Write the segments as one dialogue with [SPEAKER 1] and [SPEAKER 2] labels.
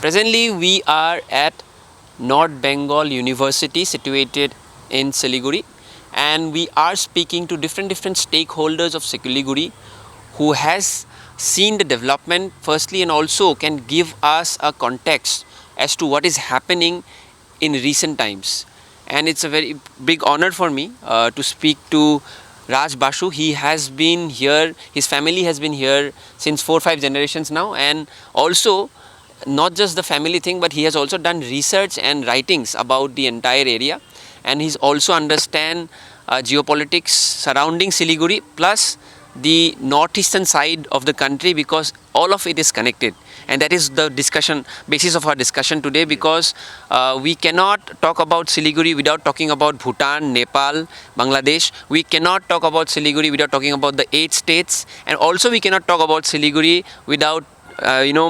[SPEAKER 1] Presently, we are at North Bengal University, situated in Siliguri, and we are speaking to different stakeholders of Siliguri who has seen the development firstly, and also can give us a context as to what is happening in recent times. And it's a very big honor for me to speak to Raj Basu. He has been here, his family has been here since 4-5 generations now, and also not just the family thing, but he has also done research and writings about the entire area, and he's also understand geopolitics surrounding Siliguri plus the northeastern side of the country, because all of it is connected. And that is the discussion basis of our discussion today, because we cannot talk about Siliguri without talking about Bhutan, Nepal, Bangladesh. We cannot talk about Siliguri without talking about the 8 states, and also we cannot talk about Siliguri without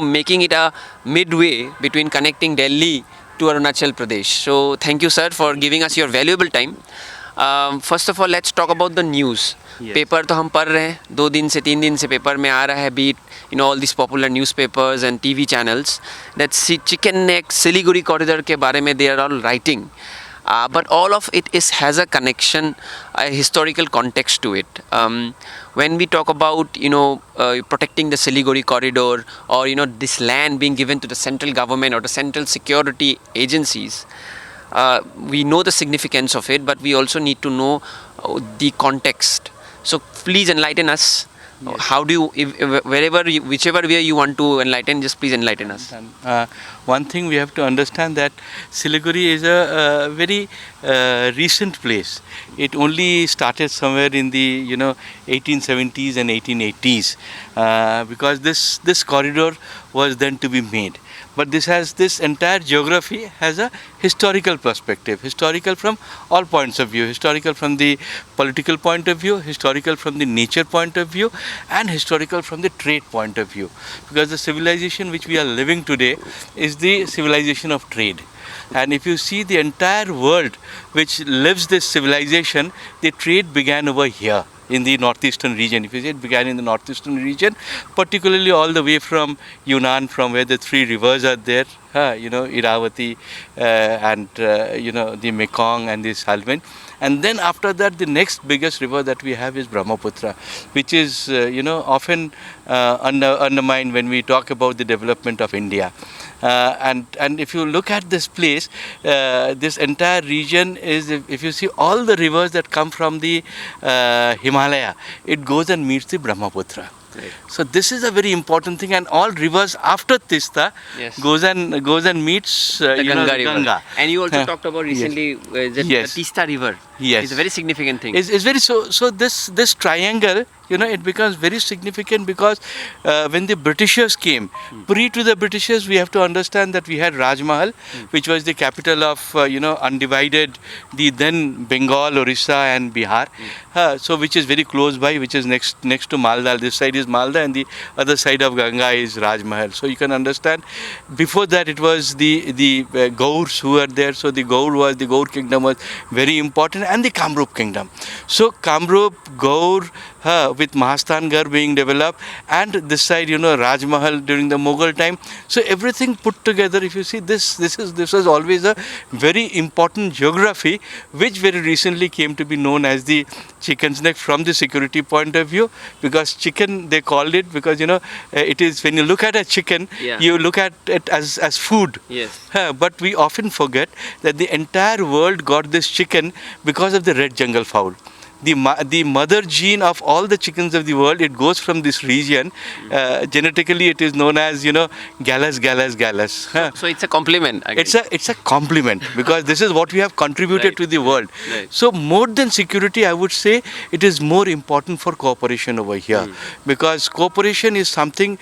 [SPEAKER 1] making it a midway between connecting Delhi to Arunachal Pradesh. So thank you, sir, for giving us your valuable time. First of all, let's talk about the news. Paper तो हम पढ़ रहे हैं, 2 दिन से 3 दिन से paper में आ रहा है, beat all these popular newspapers and TV channels that chicken neck Siliguri corridor के बारे में they are all writing. But all of it has a connection, a historical context to it. When we talk about protecting the Siliguri corridor, or this land being given to the central government or the central security agencies, we know the significance of it, but we also need to know the context. So please enlighten us. Yes. How do you, whichever way you want to enlighten, just please enlighten us.
[SPEAKER 2] One thing we have to understand, that Siliguri is a very recent place. It only started somewhere in the 1870s and 1880s, because this corridor was then to be made. But this entire geography has a historical perspective, historical from all points of view, historical from the political point of view, historical from the nature point of view, and historical from the trade point of view. Because the civilization which we are living today is the civilization of trade. And if you see the entire world which lives this civilization, the trade began over here in the northeastern region. If you see, it began in the northeastern region, particularly all the way from Yunnan, from where the 3 rivers are there, Iravati, and the Mekong and the Salween. And then after that, the next biggest river that we have is Brahmaputra, which is often undermined when we talk about the development of India. And if you look at this place, this entire region is, if you see all the rivers that come from the Himalaya, it goes and meets the Brahmaputra. Right. So this is a very important thing, and all rivers after Tista goes and meets
[SPEAKER 1] the Ganga. And you also talked about recently
[SPEAKER 2] the
[SPEAKER 1] Tista River.
[SPEAKER 2] Yes,
[SPEAKER 1] it's a very significant thing.
[SPEAKER 2] It's very so. This triangle, it becomes very significant, because when the Britishers came, pre to the Britishers, we have to understand that we had Raj Mahal, which was the capital of undivided the then Bengal, Orissa, and Bihar. So which is very close by, which is next to Malda. This side is Malda, and the other side of Ganga is Raj Mahal. So you can understand. Before that, it was the Gaurs who were there. So the Gaur kingdom was very important, and the Kamrup kingdom. So Kamrup, Gaur, with Mahasthangarh being developed, and this side, Raj Mahal during the Mughal time. So everything put together, if you see, this was always a very important geography, which very recently came to be known as the chicken's neck from the security point of view. Because chicken, they called it, because it is, when you look at a chicken, you look at it as food.
[SPEAKER 1] Yes.
[SPEAKER 2] But we often forget that the entire world got this chicken because of the red jungle fowl. The mother gene of all the chickens of the world, it goes from this region. Genetically, it is known as Gallus.
[SPEAKER 1] So it's a compliment.
[SPEAKER 2] It's a compliment, because this is what we have contributed to the world.
[SPEAKER 1] Right.
[SPEAKER 2] So more than security, I would say it is more important for cooperation over here, because cooperation is something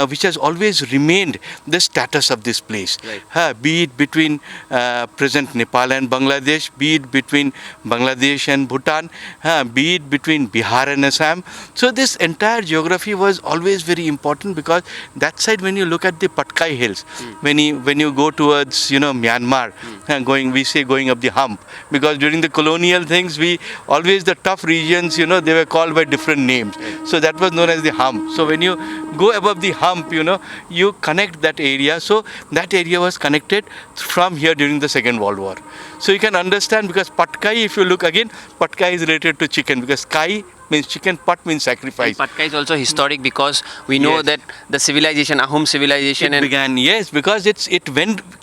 [SPEAKER 2] which has always remained the status of this place.
[SPEAKER 1] Right.
[SPEAKER 2] Be it between present Nepal and Bangladesh, be it between Bangladesh and Bhutan. be it between Bihar and Assam. So this entire geography was always very important, because that side, when you look at the Patkai Hills, when you go towards Myanmar, going up the hump, because during the colonial things, we always, the tough regions, they were called by different names. So that was known as the hump. So when you go above the hump, you connect that area. So that area was connected from here during the Second World War. So you can understand, because Patkai, if you look again, Patkai is related to chicken, because Kai means chicken, Pat means sacrifice.
[SPEAKER 1] And Patkai is also historic, because we know that the civilization, Ahom civilization,
[SPEAKER 2] began, yes, because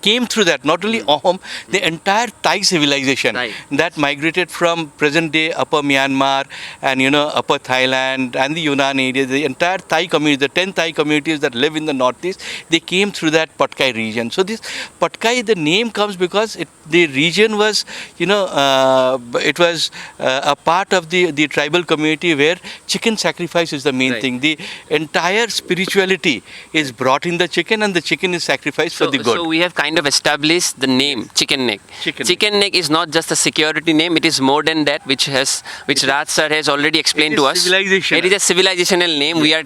[SPEAKER 2] came through that. Not only Ahom, the entire Thai civilization that migrated from present day Upper Myanmar and Upper Thailand and the Yunnan area. The entire Thai community, the 10 Thai communities that live in the northeast, they came through that Patkai region. So this Patkai, the name comes because the region was, it was a part of the tribal community where chicken sacrifice is the main thing. The entire spirituality is brought in the chicken, and the chicken is sacrificed for the god.
[SPEAKER 1] So we have kind of established the name Chicken Neck. Chicken Neck is not just a security name; it is more than that, which Raj sir has already explained to us. It is a civilizational name. We are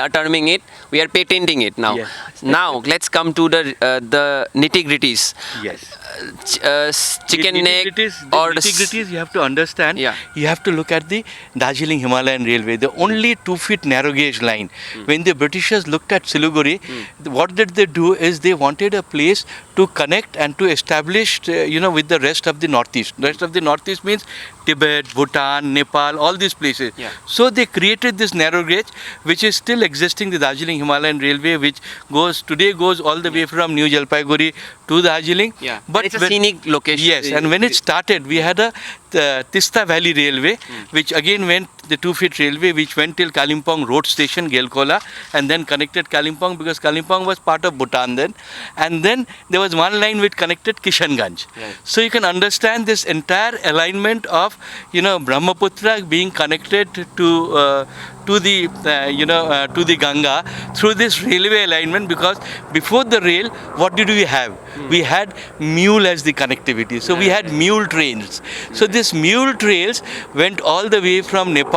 [SPEAKER 1] terming it. We are patenting it now. Now let's come to the nitty-gritties. Chicken Neck or
[SPEAKER 2] nitty-gritties, you have to understand. You have to look at the Darjeeling Himalayan Railway, the only 2-foot narrow gauge line. When the Britishers looked at Siliguri, what did they do is they wanted a place to connect and to establish, with the rest of the northeast. The rest of the northeast means Tibet, Bhutan, Nepal, all these places. So they created this narrow gauge, which is still existing, the Darjeeling Himalayan Railway, which today goes all the way from New Jalpaiguri to Darjeeling.
[SPEAKER 1] But it's a scenic location.
[SPEAKER 2] Yes, and when it started, we had a Tista Valley Railway, which again went, the 2-foot railway, which went till Kalimpong Road Station, Gelkola, and then connected Kalimpong, because Kalimpong was part of Bhutan then. And then there was one line which connected Kishanganj. So you can understand this entire alignment of, Brahmaputra being connected to the Ganga through this railway alignment, because before the rail, what did we have? We had mule as the connectivity. So we had mule trains. So these mule trails went all the way from Nepal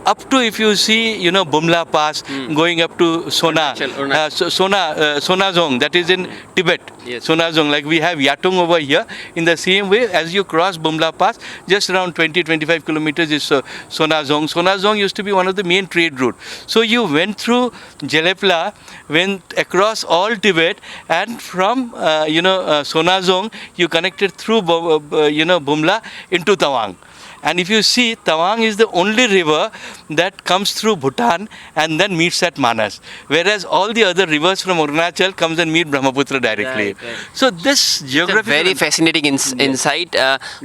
[SPEAKER 2] up to, if you see, Bumla Pass, going up to Sonazong, that is in Tibet. Sonazong, like we have Yatung over here. In the same way, as you cross Bumla Pass, just around 20-25 kilometers is Sonazong. Sonazong used to be one of the main trade route. So you went through Jelepla, went across all Tibet, and from Sonazong you connected through Bumla into Tawang. And if you see, Tawang is the only river that comes through Bhutan and then meets at Manas. Whereas all the other rivers from Arunachal comes and meet Brahmaputra directly. So this geography...
[SPEAKER 1] It's a very fascinating insight.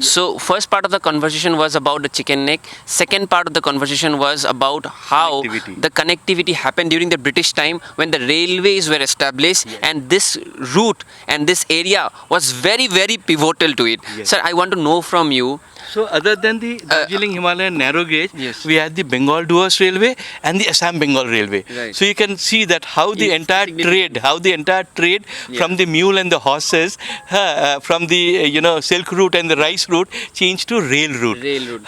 [SPEAKER 1] So first part of the conversation was about the Chicken Neck. Second part of the conversation was about how the connectivity happened during the British time when the railways were established, and this route and this area was very, very pivotal to it. Sir, I want to know from you.
[SPEAKER 2] So other than the Darjeeling Himalayan narrow gauge, we had the Bengal Duos Railway and the Assam Bengal Railway. So you can see that how the entire trade, from the mule and the horses, from the silk route and the rice route, changed to rail route.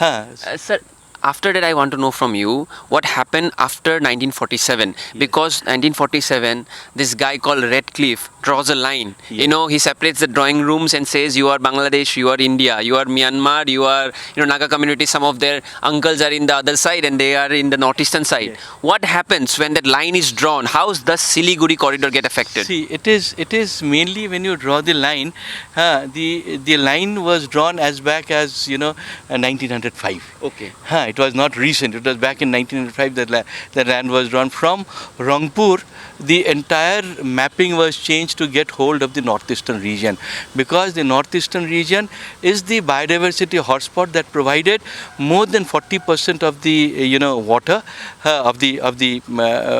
[SPEAKER 1] Sir, after that, I want to know from you what happened after 1947. Because 1947, this guy called Redcliffe draws a line. He separates the drawing rooms and says, you are Bangladesh, you are India, you are Myanmar, you are Naga community. Some of their uncles are in the other side and they are in the northeastern side. What happens when that line is drawn? How does the Siliguri Corridor get affected?
[SPEAKER 2] See, it is mainly when you draw the line. The line was drawn as back as 1905.
[SPEAKER 1] Okay.
[SPEAKER 2] It was not recent. It was back in 1905 that the land was drawn. From Rangpur, the entire mapping was changed to get hold of the northeastern region, because the northeastern region is the biodiversity hotspot that provided more than 40% of the water, of the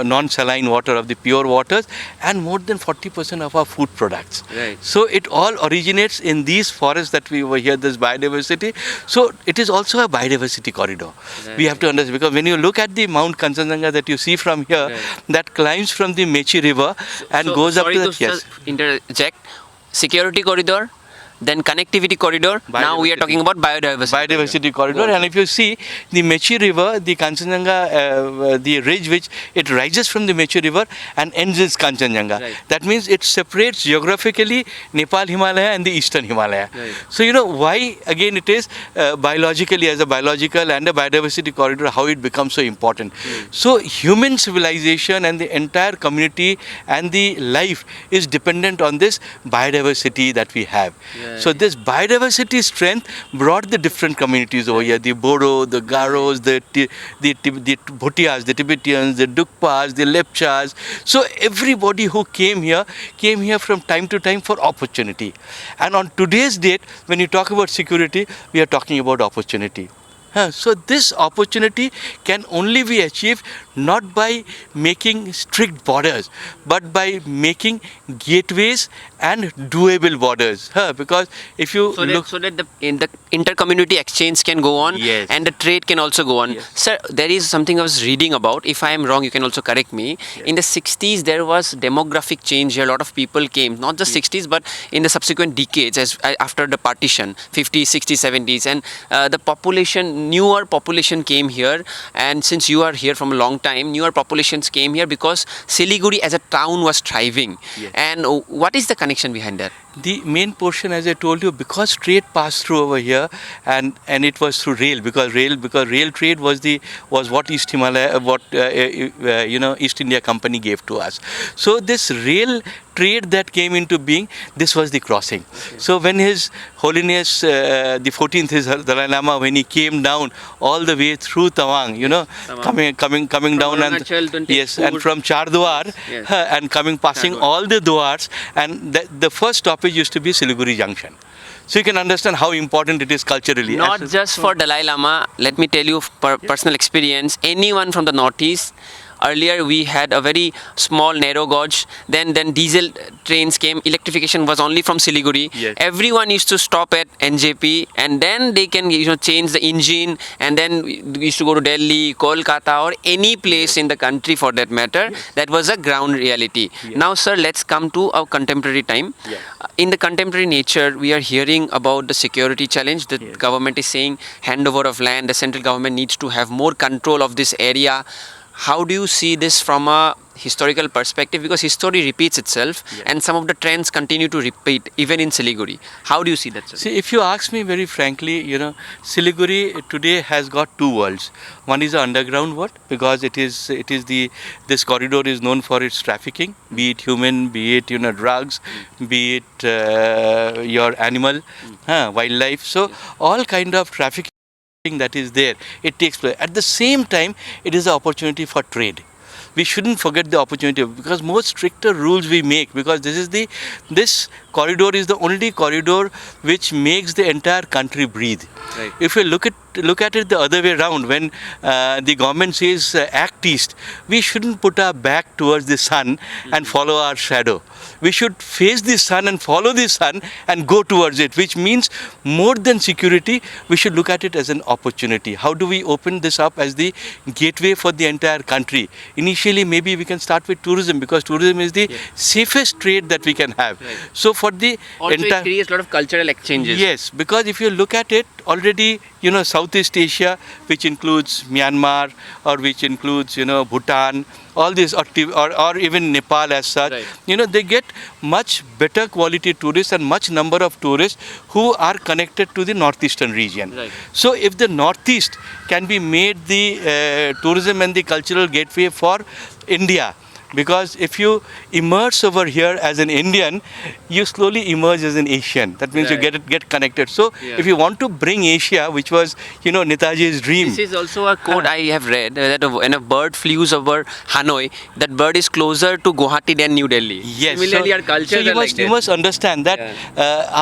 [SPEAKER 2] non-saline water, of the pure waters, and more than 40% of our food products. So it all originates in these forests that we were here, this biodiversity. So it is also a biodiversity corridor. We have to understand, because when you look at the Mount Kanchenjunga that you see from here, that climbs from the Mechi River and goes up to the...
[SPEAKER 1] Interject. Security corridor, then connectivity corridor. Now we are talking about
[SPEAKER 2] biodiversity corridor. And if you see the Mechi River, the Kanchenjunga, the ridge which it rises from the Mechi River and ends in Kanchenjunga.
[SPEAKER 1] Right.
[SPEAKER 2] That means it separates geographically Nepal Himalaya and the Eastern Himalaya.
[SPEAKER 1] Right.
[SPEAKER 2] So why again it is biologically as a biological and a biodiversity corridor, how it becomes so important. So human civilization and the entire community and the life is dependent on this biodiversity that we have.
[SPEAKER 1] Yeah.
[SPEAKER 2] So this biodiversity strength brought the different communities over here, the Bodo, the Garos, the Bhutias, the Tibetans, the Dukpas, the Lepchas. So everybody who came here from time to time for opportunity. And on today's date, when you talk about security, we are talking about opportunity. So this opportunity can only be achieved not by making strict borders, but by making gateways and doable borders. Because if you
[SPEAKER 1] so
[SPEAKER 2] look...
[SPEAKER 1] that the inter-community exchange can go on,
[SPEAKER 2] Yes.
[SPEAKER 1] and the trade can also go on.
[SPEAKER 2] Yes.
[SPEAKER 1] Sir, there is something I was reading about. If I am wrong, you can also correct me.
[SPEAKER 2] Yes.
[SPEAKER 1] In the 60s, there was demographic change here. A lot of people came, not just 60s, but in the subsequent decades after the partition, 50s, 60s, 70s. And the population, newer population came here. And since you are here from a long time, newer populations came here because Siliguri as a town was thriving.
[SPEAKER 2] Yes.
[SPEAKER 1] And what is the connection behind that?
[SPEAKER 2] The main portion, as I told you, because trade passed through over here, and it was through rail, because rail trade was what East Himalaya, East India Company gave to us. So this rail trade that came into being, this was the crossing. Okay. So when His Holiness the 14th, his Dalai Lama, when he came down all the way through Tawang,
[SPEAKER 1] Tawang.
[SPEAKER 2] coming
[SPEAKER 1] From
[SPEAKER 2] down,
[SPEAKER 1] and
[SPEAKER 2] yes, and from Chardwar,
[SPEAKER 1] yes.
[SPEAKER 2] and passing
[SPEAKER 1] Chardwar.
[SPEAKER 2] all the Dwars, and the first stoppage used to be Siliguri Junction. So you can understand how important it is culturally.
[SPEAKER 1] Not just for Dalai Lama, let me tell you personal experience. Anyone from the northeast, earlier we had a very small narrow gauge, then diesel trains came, electrification was only from Siliguri.
[SPEAKER 2] Yes.
[SPEAKER 1] Everyone used to stop at NJP, and then they can change the engine, and then we used to go to Delhi, Kolkata, or any place in the country for that matter.
[SPEAKER 2] Yes.
[SPEAKER 1] That was a ground reality.
[SPEAKER 2] Yes.
[SPEAKER 1] Now sir, let's come to our contemporary time.
[SPEAKER 2] Yes.
[SPEAKER 1] In the contemporary nature, we are hearing about the security challenge. The
[SPEAKER 2] Yes.
[SPEAKER 1] government is saying handover of land, the central government needs to have more control of this area. How do you see this from a historical perspective? Because history repeats itself,
[SPEAKER 2] Yes.
[SPEAKER 1] and some of the trends continue to repeat even in Siliguri. How do you see that, sir?
[SPEAKER 2] See, if you ask me very frankly, Siliguri today has got two worlds. One is the underground world, because this corridor is known for its trafficking, be it human, be it drugs, be it your animal, wildlife. So all kind of trafficking that is there, it takes place. At the same time, it is an opportunity for trade. We shouldn't forget the opportunity, because more stricter rules we make, because this corridor is the only corridor which makes the entire country breathe.
[SPEAKER 1] Right.
[SPEAKER 2] If you look at it the other way around, when the government says act east, we shouldn't put our back towards the sun and follow our shadow. We should face the sun and follow the sun and go towards it, which means more than security, we should look at it as an opportunity. How do we open this up as the gateway for the entire country? Initially, maybe we can start with tourism, because tourism is the safest trade that we can have.
[SPEAKER 1] Right.
[SPEAKER 2] So for the
[SPEAKER 1] Also, it creates a lot of cultural exchanges.
[SPEAKER 2] Yes, because if you look at it, already, Southeast Asia, which includes Myanmar, or which includes, Bhutan, all this, or even Nepal as such,
[SPEAKER 1] Right.
[SPEAKER 2] They get much better quality tourists and much number of tourists who are connected to the northeastern region.
[SPEAKER 1] Right.
[SPEAKER 2] So if the northeast can be made the tourism and the cultural gateway for India, because if you immerse over here as an Indian, you slowly emerge as an Asian. That means
[SPEAKER 1] Right.
[SPEAKER 2] you get connected. So
[SPEAKER 1] Yeah.
[SPEAKER 2] if you want to bring Asia, which was Netaji's dream.
[SPEAKER 1] This is also a quote I have read, that when a bird flews over Hanoi, that bird is closer to Guwahati than New Delhi.
[SPEAKER 2] Yes.
[SPEAKER 1] Similarly, our cultures
[SPEAKER 2] so you
[SPEAKER 1] are
[SPEAKER 2] must,
[SPEAKER 1] like that.
[SPEAKER 2] you must understand that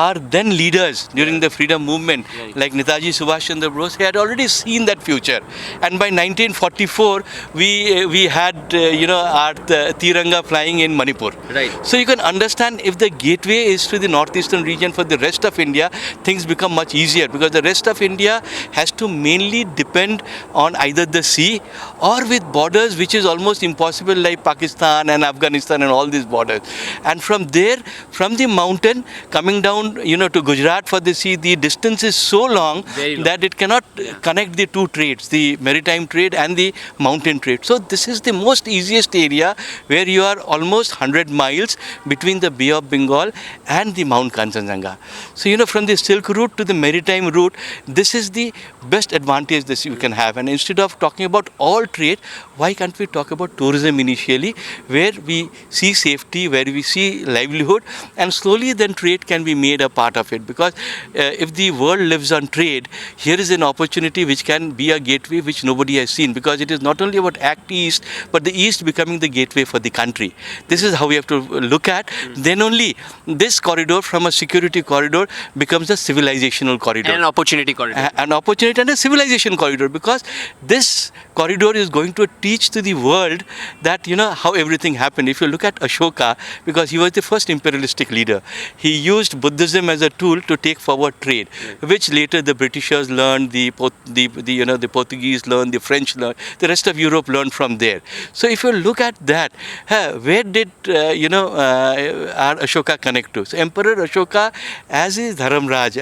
[SPEAKER 2] our then leaders during the freedom movement, like Netaji Subhash Chandra Bose, he had already seen that future. And by 1944, we had our Tiranga flying in Manipur.
[SPEAKER 1] Right.
[SPEAKER 2] So you can understand, if the gateway is to the northeastern region for the rest of India, things become much easier, because the rest of India has to mainly depend on either the sea or with borders which is almost impossible, like Pakistan and Afghanistan and all these borders. And from there, from the mountain coming down, to Gujarat for the sea, the distance is so long, that it cannot connect the two trades, the maritime trade and the mountain trade. So this is the most easiest area, where you are almost 100 miles between the Bay of Bengal and the Mount Kanchenjunga. So from the Silk route to the maritime route, this is the best advantage that you can have. And instead of talking about all trade, why can't we talk about tourism initially, where we see safety, where we see livelihood, and slowly then trade can be made a part of it. Because if the world lives on trade, here is an opportunity which can be a gateway which nobody has seen, because it is not only about Act East, but the East becoming the gateway for the country. This is how we have to look at. Then only this corridor, from a security corridor, becomes a civilizational corridor.
[SPEAKER 1] And an opportunity corridor.
[SPEAKER 2] An opportunity and a civilization corridor, because this corridor is going to teach to the world that how everything happened. If you look at Ashoka, because he was the first imperialistic leader, he used Buddhism as a tool to take forward trade, which later the Britishers learned, the Portuguese learned, the French learned, the rest of Europe learned from there. So if you look at that, where did our Ashoka connect to? So Emperor Ashoka, as his Dharamraj,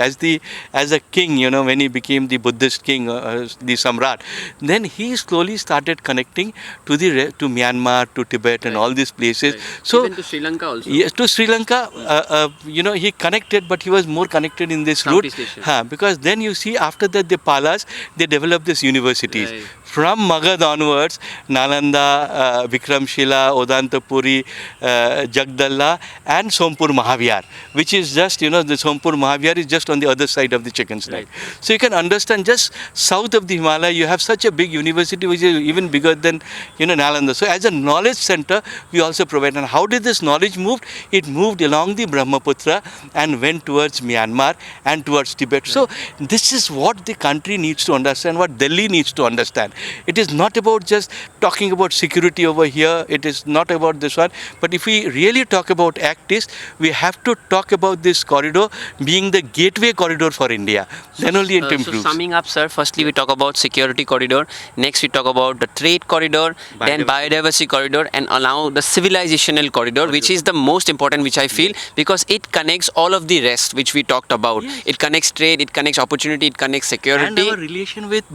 [SPEAKER 2] as a king, when he became the Buddhist king, the Samrat, then he slowly started connecting to Myanmar, to Tibet, and all these places. So
[SPEAKER 1] even to Sri Lanka also.
[SPEAKER 2] Yes, to Sri Lanka, he connected, but he was more connected in this route. Because then you see, after that, the Palas, they developed these universities.
[SPEAKER 1] Right.
[SPEAKER 2] From Magad onwards, Nalanda, Vikramshila, Odantapuri, Jagdalla, and Sompur Mahavihar, which is just, the Sompur Mahavihar is just on the other side of the chicken snack.
[SPEAKER 1] Right.
[SPEAKER 2] So you can understand, just south of the Himalaya, you have such a big university, which is even bigger than, Nalanda. So as a knowledge center, we also provide. And how did this knowledge move? It moved along the Brahmaputra and went towards Myanmar and towards Tibet. Right. So this is what the country needs to understand, what Delhi needs to understand. It is not about just talking about security over here. It is not about this one. But if we really talk about Act East, we have to talk about this corridor being the gateway corridor for India. Then only it improves.
[SPEAKER 1] So summing up, sir, firstly we talk about security corridor. Next we talk about the trade corridor, then biodiversity corridor, and now the civilizational corridor, which is the most important, which I feel, because it connects all of the rest which we talked about. Yes. It connects trade, it connects opportunity, it connects security.
[SPEAKER 2] And our relation with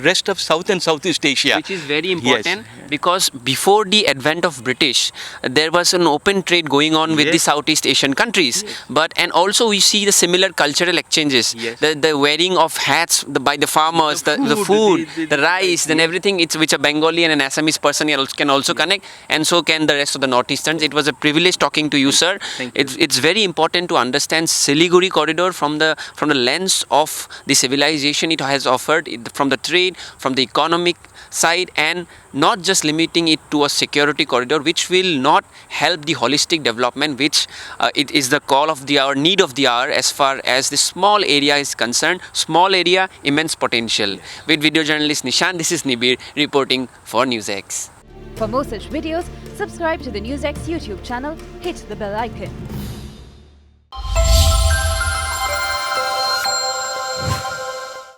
[SPEAKER 2] rest of South and Southeast Asia.
[SPEAKER 1] Which is very important, because before the advent of British, there was an open trade going on with the Southeast Asian countries. But and also we see the similar cultural exchanges, the wearing of hats by the farmers, the food, the rice, then everything, which a Bengali and an Assamese person can also connect, and so can the rest of the Northeasterns. It was a privilege talking to you, sir. It's very important to understand Siliguri Corridor from the lens of the civilization it has offered, from the trade, from the economic side, and not just limiting it to a security corridor, which will not help the holistic development, which it is the call of the hour, need of the hour, as far as the small area is concerned. Small area, immense potential. With video journalist Nishan, this is Nibir reporting for NewsX.
[SPEAKER 3] For more such videos, subscribe to the NewsX YouTube channel, hit the bell icon.